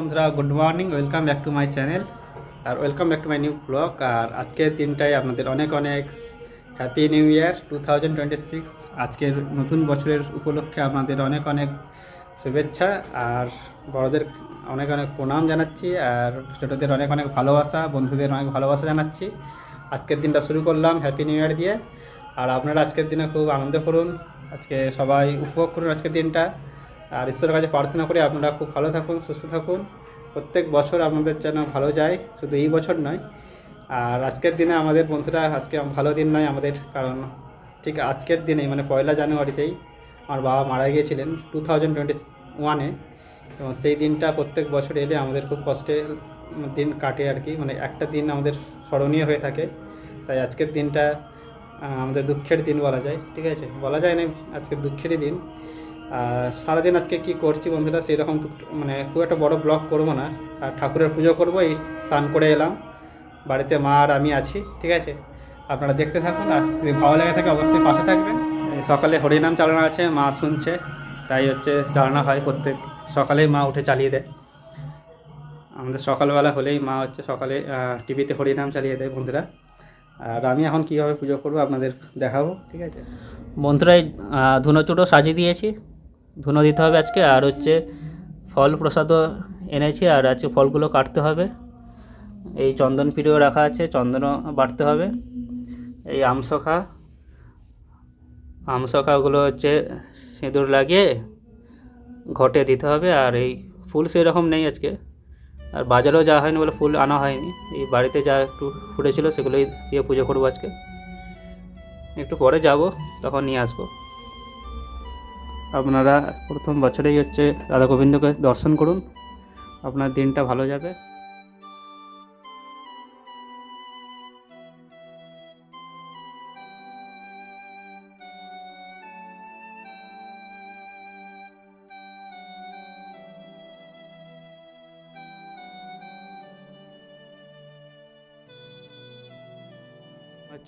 বন্ধুরা, good morning. Welcome back to my channel আর welcome back to my new blog. আর আজকের দিনটাই আপনাদের অনেক অনেক হ্যাপি নিউ ইয়ার 2026। আজকের নতুন বছরের উপলক্ষে আপনাদের অনেক অনেক শুভেচ্ছা আর বড়দের অনেক অনেক প্রণাম জানাচ্ছি। আর ছোটোদের অনেক অনেক ভালোবাসা, বন্ধুদের অনেক ভালোবাসা জানাচ্ছি। আজকের দিনটা শুরু করলাম হ্যাপি নিউ ইয়ার দিয়ে। আর আপনারা আজকের দিনে খুব আনন্দ করুন, আজকে সবাই উপভোগ করুন আজকের দিনটা। আর ঈশ্বরের কাছে প্রার্থনা করি আপনারা খুব ভালো থাকুন, সুস্থ থাকুন, প্রত্যেক বছর আপনাদের যেন ভালো যায়, শুধু এই বছর নয়। আর আজকের দিনে আমাদের বন্ধুরা, আজকে ভালো দিন নয় আমাদের, কারণ ঠিক আজকের দিনেই মানে 1লা জানুয়ারিতেই আমার বাবা মারা গিয়েছিলেন 2021-এ। এবং সেই দিনটা প্রত্যেক বছর এলে আমাদের খুব কষ্টের দিন কাটে আর কি, মানে একটা দিন আমাদের স্মরণীয় হয়ে থাকে। তাই আজকের দিনটা আমাদের দুঃখের দিন বলা যায়, ঠিক আছে, বলা যায় না, আজকে দুঃখেরই দিন। আর সারাদিন আজকে কী করছি বন্ধুরা, সেই রকম মানে খুব একটা বড় ব্লগ করবো না। আর ঠাকুরের পুজো করব, এই স্নান করে এলাম, বাড়িতে মা আর আমি আছি, ঠিক আছে। আপনারা দেখতে থাকুন, আর যদি ভালো লেগে থাকে অবশ্যই পাশে থাকবেন। সকালে হরিনাম চালানো আছে, মা শুনছে, তাই হচ্ছে চালানো হয় প্রত্যেক সকালেই, মা উঠে চালিয়ে দেয়। আমাদের সকালবেলা হলেই মা হচ্ছে সকালে টিভিতে হরিনাম চালিয়ে দেয় বন্ধুরা। আর আমি এখন কীভাবে পুজো করবো আপনাদের দেখাবো, ঠিক আছে বন্ধুরা। এই ধুনো চুটো সাজিয়ে দিয়েছি, ধুনো দিতে হবে আজকে। আর হচ্ছে ফল প্রসাদও এনেছি, আর আজকে ফলগুলো কাটতে হবে। এই চন্দন পিড়েও রাখা আছে, চন্দনও বাটতে হবে। এই আমশখাগুলো হচ্ছে সিঁদুর লাগিয়ে ঘটে দিতে হবে। আর এই ফুল সেই রকম নেই আজকে, আর বাজারেও যাওয়া হয়নি বলে ফুল আনা হয়নি। এই বাড়িতে যা একটু ফুটেছিল সেগুলোই দিয়ে পুজো করবো আজকে। একটু পরে যাব, তখন নিয়ে আসবো। আপনারা প্রথম বছরেই হচ্ছে রাধা গোবিন্দকে দর্শন করুন, আপনার দিনটা ভালো যাবে।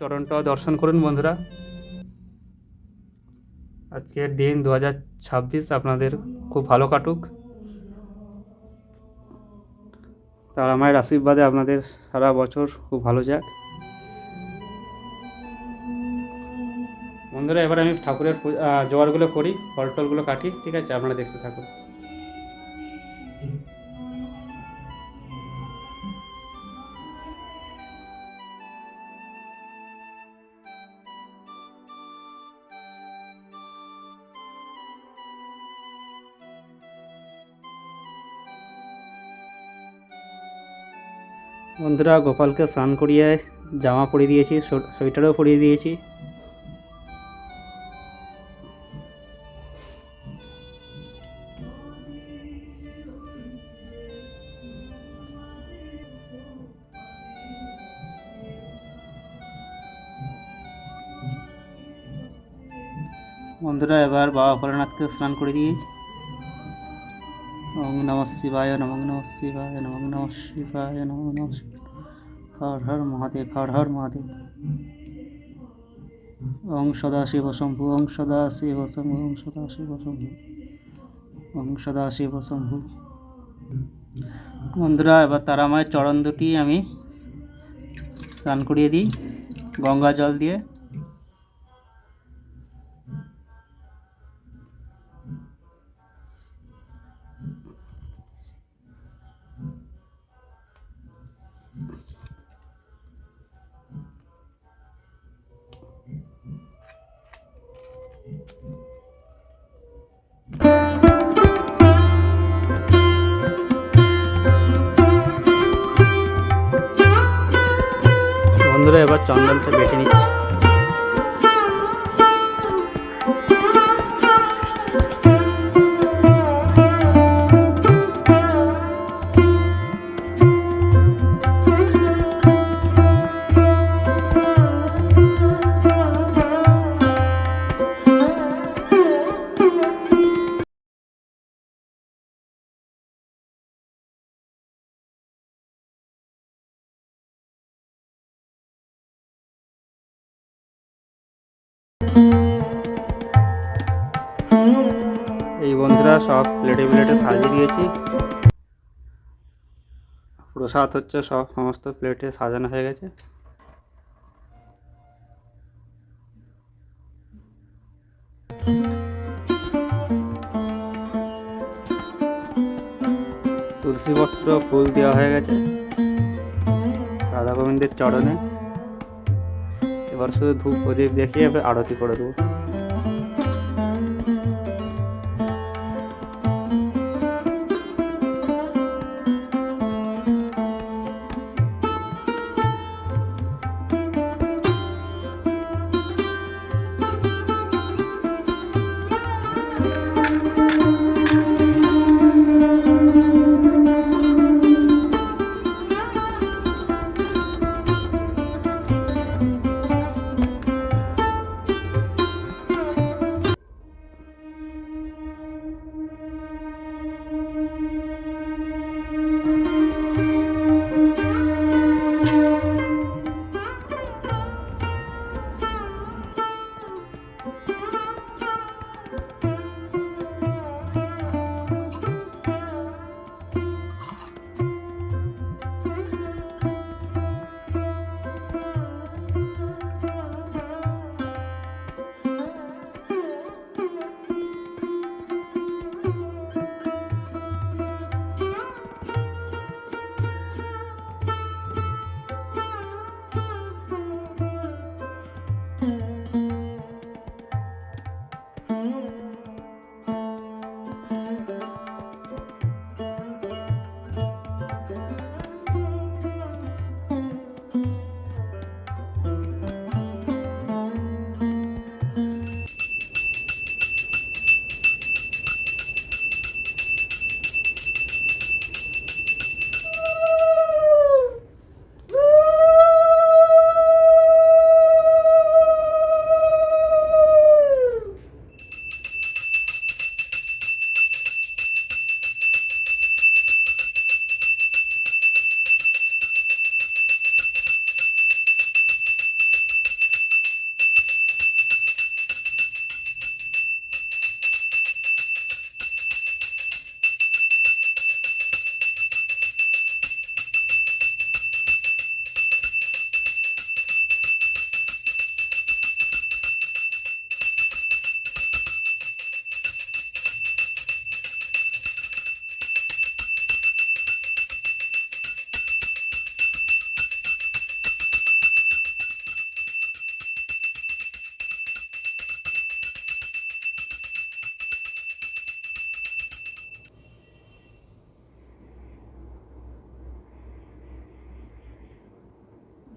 চরণটাও দর্শন করুন বন্ধুরা। আজকের দিন 2026 আপনাদের খুব ভালো কাটুক, তার আমার আশীর্বাদে আপনাদের সারা বছর খুব ভালো যাক বন্ধুরা। এবার আমি ঠাকুরের জোগাড়গুলো করি, ফল টলগুলো কাটি, ঠিক আছে, আপনারা দেখতে থাকুন। বন্ধুরা, গোপালকে স্নান করিয়ে জামা পরিয়ে দিয়েছি, সোয়েটারও পরিয়ে দিয়েছি। বন্ধুরা, এবার বাবা ভোলানাথকে স্নান করে দিয়েছি। ওম নমঃ শিবায়, নমঃ নমঃ শিবায়, নমঃ নমঃ শিবায়, নমঃ নমঃ শিবায়। হর হর মহাদেব, হর হর মহাদেব। ওং সদাশিব শম্ভু, ওং সদাশিব শম্ভু, ওং সদাশিব শম্ভু, ওং সদাশিব শম্ভু। বন্ধুরা, এবার তারা মায়ের চরণ দুটি আমি স্নান করিয়ে দিই গঙ্গা জল দিয়ে। বন্ধুরা, এবার চন্দনটা বেটে নিচ্ছি। এই বন্ধুরা, সব প্লেটে প্লেটে সাজিয়ে দিয়েছি। প্রসাদ হচ্ছে সমস্ত প্লেটে সাজানো হয়ে গেছে। তুলসীপত্র ফুল দেওয়া হয়ে গেছে রাধা গোবিন্দের চরণে। এবার শুধু ধূপ প্রদীপ দেখিয়ে এবার আরতি করে দেবো।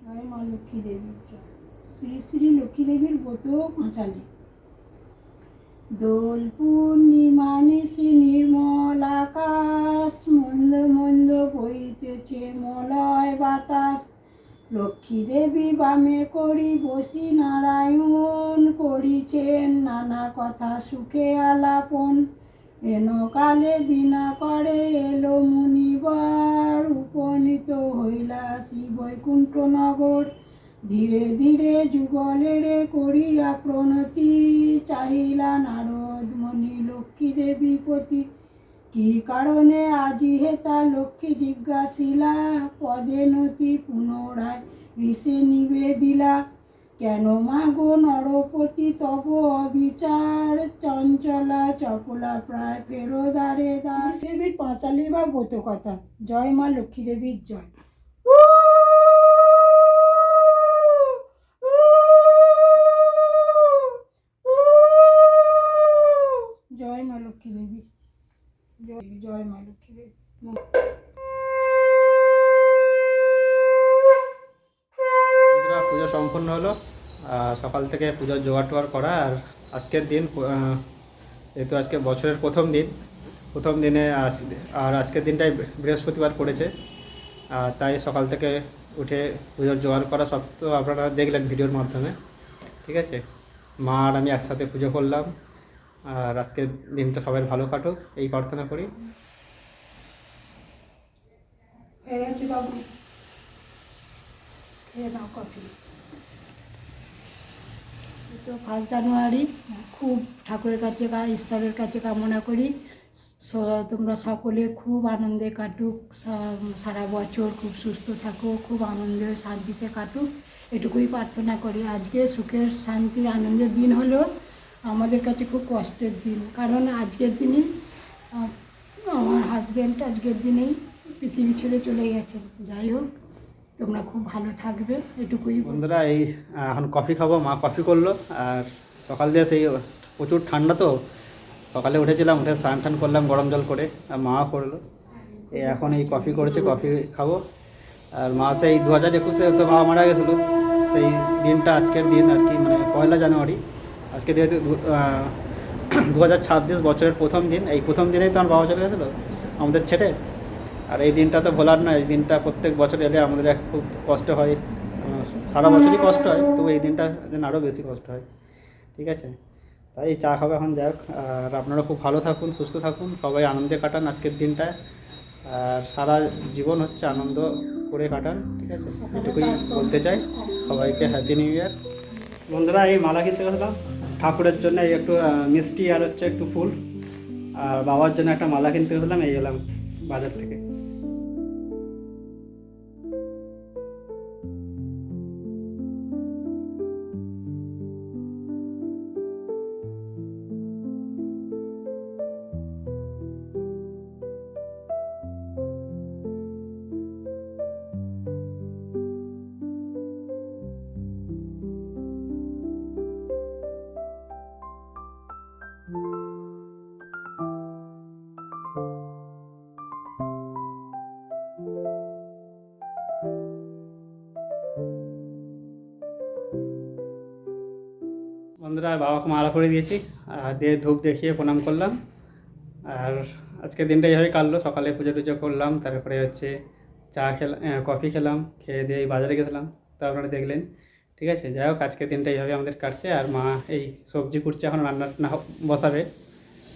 জয় মা লক্ষ্মী দেবীর জয়। শ্রী শ্রী লক্ষ্মী দেবীর ব্রত পাঁচালী। দোল পূর্ণিমা নিশি নির্মল আকাশ, মন্দ মন্দ বইতেছে মলয় বাতাস। লক্ষ্মী দেবী বামে করি বসি নারায়ণ, করিছেন নানা কথা সুখে আলাপন। এন কালে বিনা করে এলো মুনিবার, উপনীত হইলা শ্রী বৈকুণ্ঠ নগর। ধীরে ধীরে যুগলেরে করিয়া প্রণতি, চাহিলা নারদ মণি লক্ষ্মী দেবী পতি। কি কারণে আজি হেতা লক্ষ্মী জিজ্ঞাসিলা, পদে নতি পুনরায় ঋষে নিবেদিলা। কেন মাগো নরপতি তব অবিচার, চঞ্চলা চপলা প্রায় ফেরোদারে দাস। দেবীর পাঁচালী বা ব্রত কথা। জয় মা লক্ষ্মী দেবীর জয়। জয় মা লক্ষ্মী দেবী, জয় মা লক্ষ্মী দেবী। পুজো সম্পন্ন হলো। সকাল থেকে পুজোর জোগাড় টোগাড় করা। আর আজকের দিন যেহেতু আজকে বছরের প্রথম দিনে আর আজকের দিনটাই বৃহস্পতিবার পড়েছে, তাই সকাল থেকে উঠে পুজোর জোগাড় করা সব তো আপনারা দেখলেন ভিডিওর মাধ্যমে। ঠিক আছে, মা আর আমি একসাথে পুজো করলাম। আর আজকের দিনটা সবাই ভালো কাটুক এই প্রার্থনা করি। বাবু খেয়ে নাও কফি। তো 1 জানুয়ারি খুব ঠাকুরের কাছে ঈশ্বরের কাছে কামনা করি তোমরা সকলে খুব আনন্দে কাটুক, সারা বছর খুব সুস্থ থাকো, খুব আনন্দে শান্তিতে কাটুক, এটুকুই প্রার্থনা করি। আজকে সুখের শান্তির আনন্দের দিন হলো আমাদের কাছে খুব কষ্টের দিন, কারণ আজকের দিনই আমার হাজব্যান্ড আজকের দিনেই পৃথিবী ছেড়ে চলে গেছেন। যাই হোক, তোমরা খুব ভালো থাকবে, এটুকুই বন্ধুরা এই এখন কফি খাবো, মা কফি করলো। আর সকাল দিয়ে সেই প্রচুর ঠান্ডা, তো সকালে উঠেছিলাম, উঠে স্নান টান করলাম গরম জল করে, আর মাও করলো। এখন এই কফি করেছে, কফি খাবো। আর মা সেই 2021-এ তো বাবা মারা গেছিলো, সেই দিনটা আজকের দিন আর কি, মানে 1 জানুয়ারি। আজকে যেহেতু 2026 বছরের প্রথম দিন, এই প্রথম দিনেই তো আমার বাবা চলে গেছিলো আমাদের ছেড়ে। আর এই দিনটা তো ভোলার না, এই দিনটা প্রত্যেক বছর এলে আমাদের খুব কষ্ট হয়, সারা বছরই কষ্ট হয়, তবু এই দিনটা যেন আরও বেশি কষ্ট হয়। ঠিক আছে, তাই চা খাবে এখন। যাই হোক, আর আপনারা খুব ভালো থাকুন, সুস্থ থাকুন, সবাই আনন্দে কাটান আজকের দিনটা, আর সারা জীবন হচ্ছে আনন্দ করে কাটান। ঠিক আছে, এটুকুই বলতে চাই সবাইকে। Happy new year. বন্ধুরা এই মালা কিনতে গেছিলাম ঠাকুরের জন্য, এই একটু মিষ্টি আর হচ্ছে একটু ফুল, আর বাবার জন্য একটা মালা কিনতে গেছিলাম, এই এলাম বাজার থেকে। বন্ধুরা বাবাকে মালা করে দিয়েছি, আর দিয়ে ধূপ দেখিয়ে প্রণাম করলাম। আর আজকের দিনটা এইভাবে কাটলো, সকালে পুজো টুজো করলাম, তারপরে হচ্ছে চা খেলাম, কফি খেলাম, খেয়ে দিয়ে এই বাজারে গেছিলাম, তো আপনারা দেখলেন। ঠিক আছে, যাই হোক আজকের দিনটা এইভাবে আমাদের কাটছে। আর মা এই সবজি কুটছে, এখন রান্না বসাবে।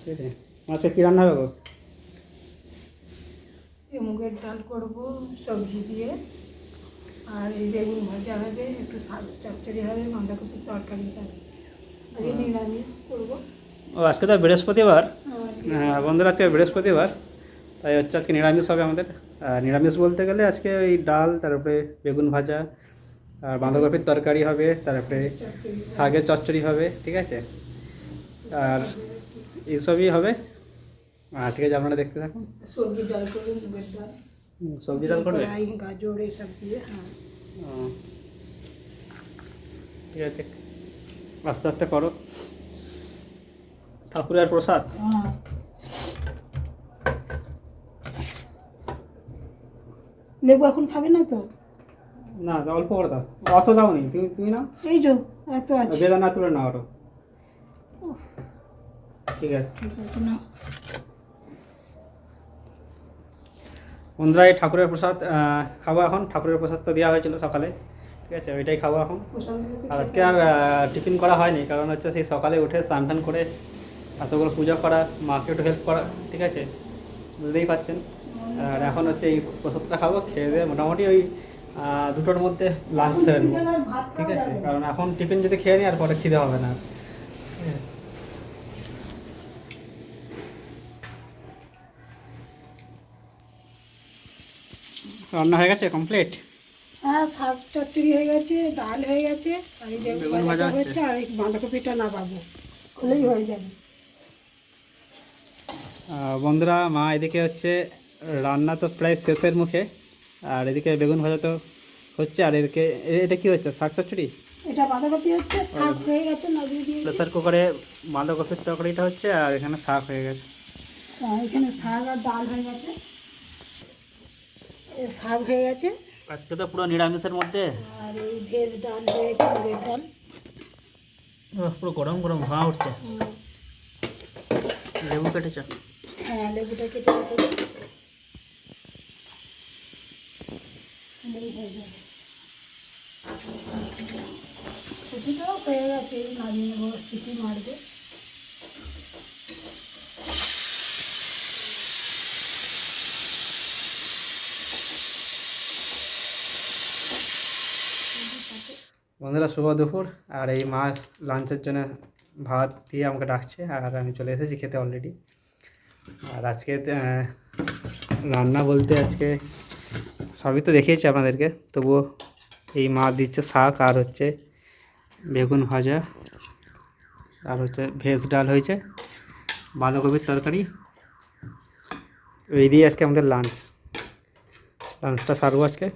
ঠিক আছে, আজকে কী রান্না হবে গো? এই মুগের ডাল করব সবজি দিয়ে, আর এই বেগুন ভাজা হবে, একটু শাক চচ্চড়ি হবে, বাঁধাকপির তরকারি হবে, আর এই নিরামিষ করবো। ও আজকে তো বৃহস্পতিবার। হ্যাঁ বন্ধুরা, আজকে বৃহস্পতিবার, তাই হচ্ছে আজকে নিরামিষ হবে আমাদের। আর নিরামিষ বলতে গেলে আজকে ওই ডাল, তারপরে বেগুন ভাজা, আর বাঁধাকপির তরকারি হবে, তারপরে শাকের চচ্চড়ি হবে। ঠিক আছে, আর এইসবই হবে। ঠিক আছে, আপনারা দেখতে থাকুন। সবজি ডাল করবো, মুগের ডাল, সবজি ডাল করবে? কড়াই, গাজর এইসব দিয়ে। হ্যাঁ, ও, ঠিক আছে, আস্তে আস্তে করো। ঠাকুরের প্রসাদ। হ্যাঁ। লেবু এখন খাবে না তো? না, অল্প করে দাও, অত দাও নি, তুমি তুমি নাও। এই যে এত আছে। বেদানা তুলে নাও আরো। ঠিক আছে, ঠিক আছে, না বন্ধুরা এই ঠাকুরের প্রসাদ খাবো এখন। ঠাকুরের প্রসাদ তো দেওয়া হয়েছিল সকালে, ঠিক আছে, ওইটাই খাবো এখন। আর আজকে আর টিফিন করা হয়নি, কারণ হচ্ছে সেই সকালে উঠে স্নান টান করে এতগুলো পুজো করা, মাকে একটু হেল্প করা। ঠিক আছে, বুঝতেই পারছেন। আর এখন হচ্ছে এই প্রসাদটা খাবো, খেয়ে দিয়ে মোটামুটি ওই 2টোর মধ্যে লাঞ্চ সেরে নেবো। ঠিক আছে, কারণ এখন টিফিন যদি খেয়ে নিই আর পরে খিদে হবে না। রান্না হয়ে গেছে কমপ্লিট? হ্যাঁ, শাক চচ্চড়ি হয়ে গেছে, ডাল হয়ে গেছে, আর এই যে বেগুন ভাজা হচ্ছে। আর এই বাঁধাকপিটা না পাবো, খুলেই হয়ে যাবে। বন্ধুরা মা এদিকে হচ্ছে রান্না তো প্রায় শেষের মুখে, আর এদিকে বেগুন ভাজা তো হচ্ছে, আর এদিকে এটা কি হচ্ছে? শাক চচ্চড়ি। এটা বাঁধাকপি হচ্ছে, শাক হয়ে গেছে, নামিয়ে দিয়ে প্রেসার কুকারে বাঁধাকপির তরকারিটা হচ্ছে, আর এখানে শাক হয়ে গেছে। এখানে শাক আর ডাল হয়ে গেছে, শাক হয়ে গেছে, আজকে তো পুরো নিরামিষের মধ্যে। আর এই ভেজ ডাল হয়ে গেছে, মুগের ডাল। পুরো গরম গরম ধোঁয়া উঠছে। লেবু কেটেছে? হ্যাঁ, লেবুটা কেটে রেখেছি, হয়ে যাবে। সিটিটাও হয়ে গেছে, নামিয়ে নেবো, সিটি মারবে। বন্ধুরা শুভ দুপুর। আর এই মাছ লাঞ্চের জন্য ভাত দিয়ে আমাকে ডাকছে, আর আমি চলে এসেছি খেতে অলরেডি। আর আজকে রান্না বলতে আজকে সবই তো দেখিয়েছি আপনাদেরকে, তবুও এই মা দিচ্ছে শাক আর হচ্ছে বেগুন ভাজা আর হচ্ছে ভেজ ডাল হয়েছে, বাঁধাকপির তরকারি। এই দিয়ে আজকে আমাদের লাঞ্চটা সারবো আজকে।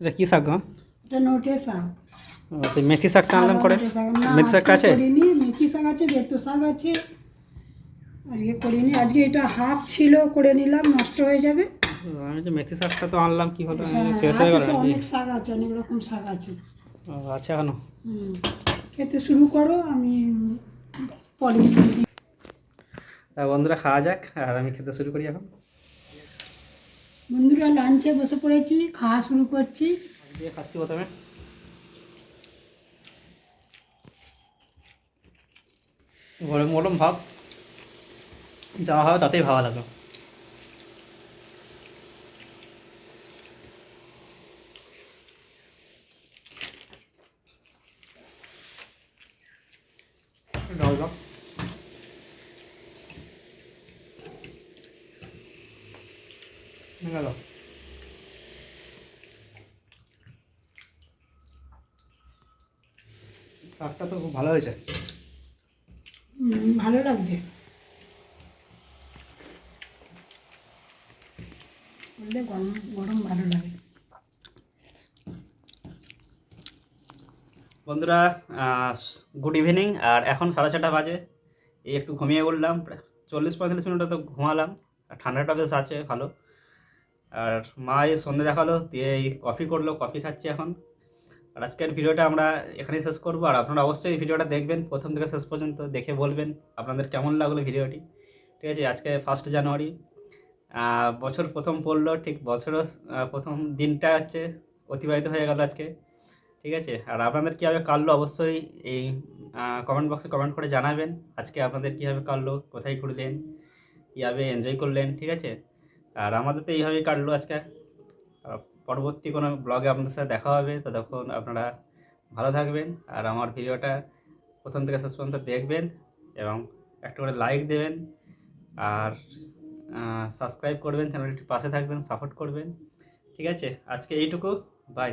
এটা কী শাক গো? এটা নোটে শাক। সেই মেথি শাকটা আনলাম করে। নোটে শাক না, মেথি শাকটা আজকে আছে? করিনি। মেথি শাক আছে, বেতো শাক আছে, আজকে করিনি। আজকে এটা হাফ ছিল, করে নিলাম, নষ্ট হয়ে যাবে। আমি যে মেথি শাকটা তো আনলাম, কি হলো হ্যাঁ শেষ হয়ে আছে, গেল সে নাকি? অনেক শাক আছে, অনেক রকম শাক আছে। আচ্ছা এখনো খেতে শুরু করো, আমি পরে দিই। বন্ধুরা খাওয়া যাক, আর আমি খেতে শুরু করি এখন। বন্ধুরা লাঞ্চে বসে পড়েছি, খাওয়া শুরু করছি। দিয়ে খাচ্ছি প্রথমে। গরম গরম ভাত যা হয় তাতেই ভালো লাগে। ডাল দাও। গেল। শাকটা তো খুব ভালো হয়েছে। ভালো লাগছে, বললে গরম গরম ভালো লাগে। বন্ধুরা গুড ইভিনিং। আর এখন 6:30 বাজে। এই একটু ঘুমিয়ে উঠলাম, প্রায় 40-45 মিনিট তো ঘুমালাম। আর ঠান্ডাটা বেশ আছে ভালো। আর মা এই সন্ধ্যে দেখালো, দিয়ে এই কফি করলো, কফি খাচ্ছি এখন। আর আজকের ভিডিওটা আমরা এখানেই শেষ করবো। আর আপনারা অবশ্যই এই ভিডিওটা দেখবেন প্রথম থেকে শেষ পর্যন্ত, দেখে বলবেন আপনাদের কেমন লাগলো ভিডিওটি। ঠিক আছে, আজকে 1 জানুয়ারি, বছর প্রথম পড়লো, ঠিক বছরের প্রথম দিনটা হচ্ছে অতিবাহিত হয়ে গেল আজকে। ঠিক আছে, আর আপনাদের কীভাবে কাটলো অবশ্যই এই কমেন্ট বক্সে কমেন্ট করে জানাবেন। আজকে আপনাদের কীভাবে কাটলো, কোথায় ঘুরলেন, কীভাবে এনজয় করলেন। ঠিক আছে, আর আমাদের তো এইভাবেই কাটলো আজকে। পরবর্তী কোনো ব্লগে আপনাদের সাথে দেখা হবে, ততক্ষণ আপনারা ভালো থাকবেন। আর আমার ভিডিওটা প্রথম থেকে শেষ পর্যন্ত দেখবেন এবং একটা করে লাইক দেবেন, আর সাবস্ক্রাইব করবেন, চ্যানেলটির পাশে থাকবেন, সাপোর্ট করবেন। ঠিক আছে, আজকে এইটুকু, বাই।